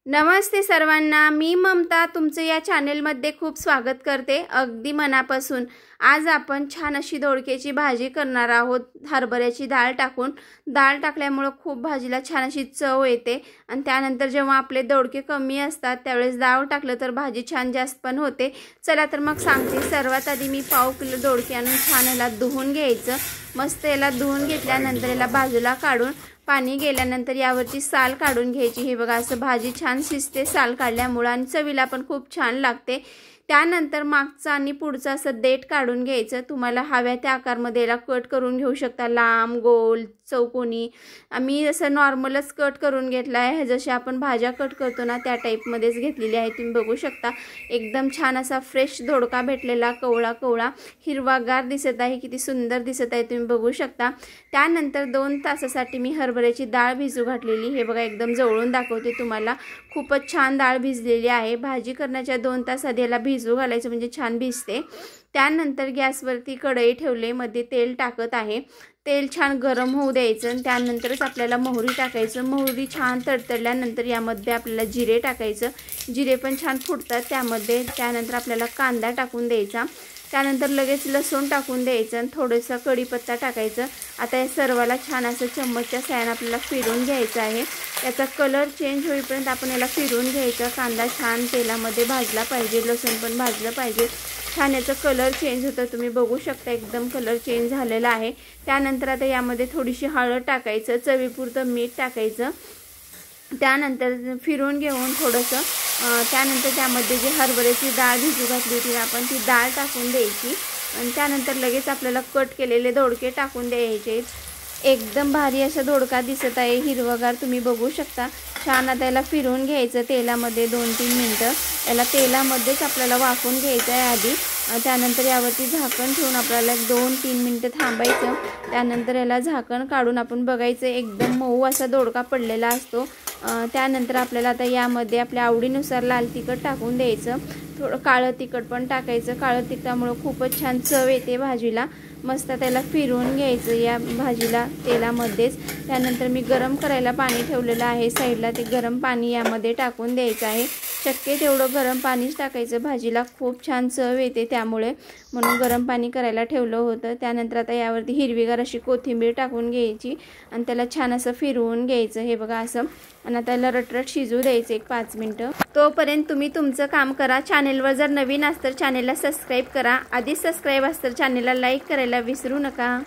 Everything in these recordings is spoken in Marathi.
नमस्ते सर्वांना, मी ममता तुमचं या चॅनलमध्ये खूप स्वागत करते अगदी मनापासून। आज आपण छान अशी दोडक्याची भाजी करणार आहोत। हरभऱ्याची डाळ टाकून, डाळ टाकल्यामुळे खूप भाजीला छान अशी चव येते आणि त्यानंतर जेव्हा आपले दोडके कमी असतात त्यावेळेस डाळ टाकलं तर भाजी छान जास्त पण होते। चला तर मग सांगते। सर्वात आधी मी पाव किलो दोडके आणून छान याला धुवून घ्यायचं। मस्त याला धुवून घेतल्यानंतर याला बाजूला काढून पाणी गेल्यानंतर यावरची साल काढून घ्यायची। हे बघा असं भाजी छान शिजते साल काढल्यामुळे आणि चवीला पण खूप छान लागते। त्यानंतर मागचा आणि पुढचा असं देठ काढून घ्यायचं। तुम्हाला हव्या त्या आकारमध्ये याला कट करून घेऊ शकता, लांब, गोल, चौकोनी। आम्ही असं नॉर्मलच कट करून घेतला आहे, जसे आपण भाज्या कट करतो ना त्या टाईपमध्येच घेतलेली आहे। तुम्ही बघू शकता एकदम छान असा फ्रेश दोडका भेटलेला, कवळा कवळा हिरवागार दिसत आहे, किती सुंदर दिसत आहे तुम्ही बघू शकता। त्यानंतर 2 तासासाठी मी हरभऱ्याची डाळ भिजू घातलेली। हे बघा एकदम जवळून दाखवते तुम्हाला, खूपच छान डाळ भिजलेली आहे। भाजी करण्याच्या 2 तास आधी याला भिजू घालायचं म्हणजे छान भिजते। त्यानंतर गॅसवरती कढई ठेवले, मध्ये तेल टाकत आहे। तेल छान गरम होऊ द्यायचं आणि त्यानंतरच आपल्याला मोहरी टाकायचं। मोहरी छान तडतडल्यानंतर यामध्ये आपल्याला जिरे टाकायचं। जिरे पण छान फुटतात त्यामध्ये। त्यानंतर आपल्याला कांदा टाकून द्यायचा। त्यानंतर लगेच लसूण टाकून द्यायचं आणि थोडंसं कढीपत्ता टाकायचं। आता या सर्वाला छान असं चम्मचच्या साहाय्याने आपल्याला फिरवून घ्यायचं आहे। याचा कलर चेंज होईपर्यंत आपण याला फिरवून घ्यायचा। कांदा छान तेलामध्ये भाजला पाहिजे, लसूण पण भाजलं पाहिजे। छान याचा कलर चेंज होतं, तुम्ही बघू शकता एकदम कलर चेंज झालेला आहे। त्यानंतर आता यामध्ये थोडीशी हळद टाकायचं, चवीपुरतं मीठ टाकायचं। त्यानंतर फिरवून घेऊन थोडंसं त्यानंतर त्यामध्ये जी हरभऱ्याची डाळ भिजू घातली होती आपण, ती डाळ टाकून द्यायची आणि त्यानंतर लगेच आपल्याला कट केलेले दोडके टाकून द्यायचे। एकदम भारी असा दोडका दिसत आहे, हिरवगार तुम्ही बघू शकता। छान आता याला फिरवून घ्यायचं तेलामध्ये 2-3 मिनटं। याला तेलामध्येच आपल्याला वाफवून घ्यायचं आहे आधी। त्यानंतर यावरती झाकण ठेवून आपल्याला 2-3 मिनटं थांबायचं। त्यानंतर याला झाकण काढून आपण बघायचं, एकदम मऊ असा दोडका पडलेला असतो। त्यानंतर आपल्याला आता यामध्ये आपल्या आवडीनुसार लाल तिखट टाकून द्यायचं, थोडं काळं तिखट पण टाकायचं। काळं तिखटामुळे खूपच छान चव येते भाजीला। मस्त त्याला फिरवून घ्यायचं या भाजीला तेलामध्येच। त्यानंतर मी गरम करायला पाणी ठेवलेलं आहे साईडला, ते गरम पाणी यामध्ये टाकून द्यायचं आहे। शक्य तेवढं गरम पाणीच टाकायचं, भाजीला खूप छान चव येते त्यामुळे, म्हणून गरम पाणी करायला ठेवलं होतं। त्यानंतर आता यावरती हिरवीगार अशी कोथिंबीर टाकून घ्यायची आणि त्याला छान असं फिरवून घ्यायचं। हे बघा असं, आणि त्याला रटरट शिजू द्यायचं 1-5 मिनटं। तोपर्यंत तुम्ही तुमचं काम करा। चॅनेलवर जर नवीन असतं तर चॅनेलला सबस्क्राईब करा, आधीच सबस्क्राईब असतं चॅनेलला लाईक करायला विसरू नका।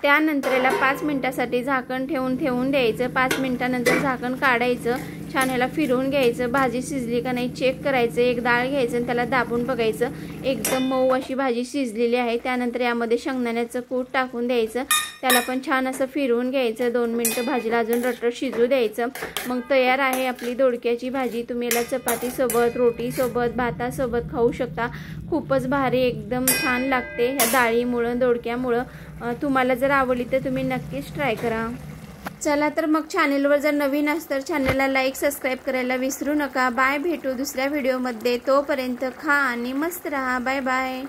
त्यानंतर याला 5 मिनिटासाठी झाकण ठेवून द्यायचं। 5 मिनिटानंतर झाकण काढायचं, छान याला फिरवून घ्यायचं। भाजी शिजली का नाही चेक करायचं। एक डाळ घ्यायचं आणि त्याला दाबून बघायचं, एकदम मऊ अशी भाजी शिजलेली आहे। त्यानंतर यामध्ये शेंगदाण्याचं कूट टाकून द्यायचं, त्याला पण छान असं फिरवून घ्यायचं। 2 मिनिटं भाजीला अजून रटरट शिजू द्यायचं। मग तयार आहे आपली दोडक्याची भाजी। तुम्ही याला चपातीसोबत, रोटीसोबत, भातासोबत खाऊ शकता। खूपच भारी एकदम छान लागते ह्या डाळीमुळं, दोडक्यामुळं। तुम्हाला जर आवडली तर तुम्ही नक्कीच ट्राय करा। चला तर मग चॅनेलवर जर नवीन असतं तर चॅनेलला लाईक सबस्क्राईब करायला विसरू नका। बाय, भेटू दुसऱ्या व्हिडिओमध्ये। तोपर्यंत खा आणि मस्त रहा। Bye bye.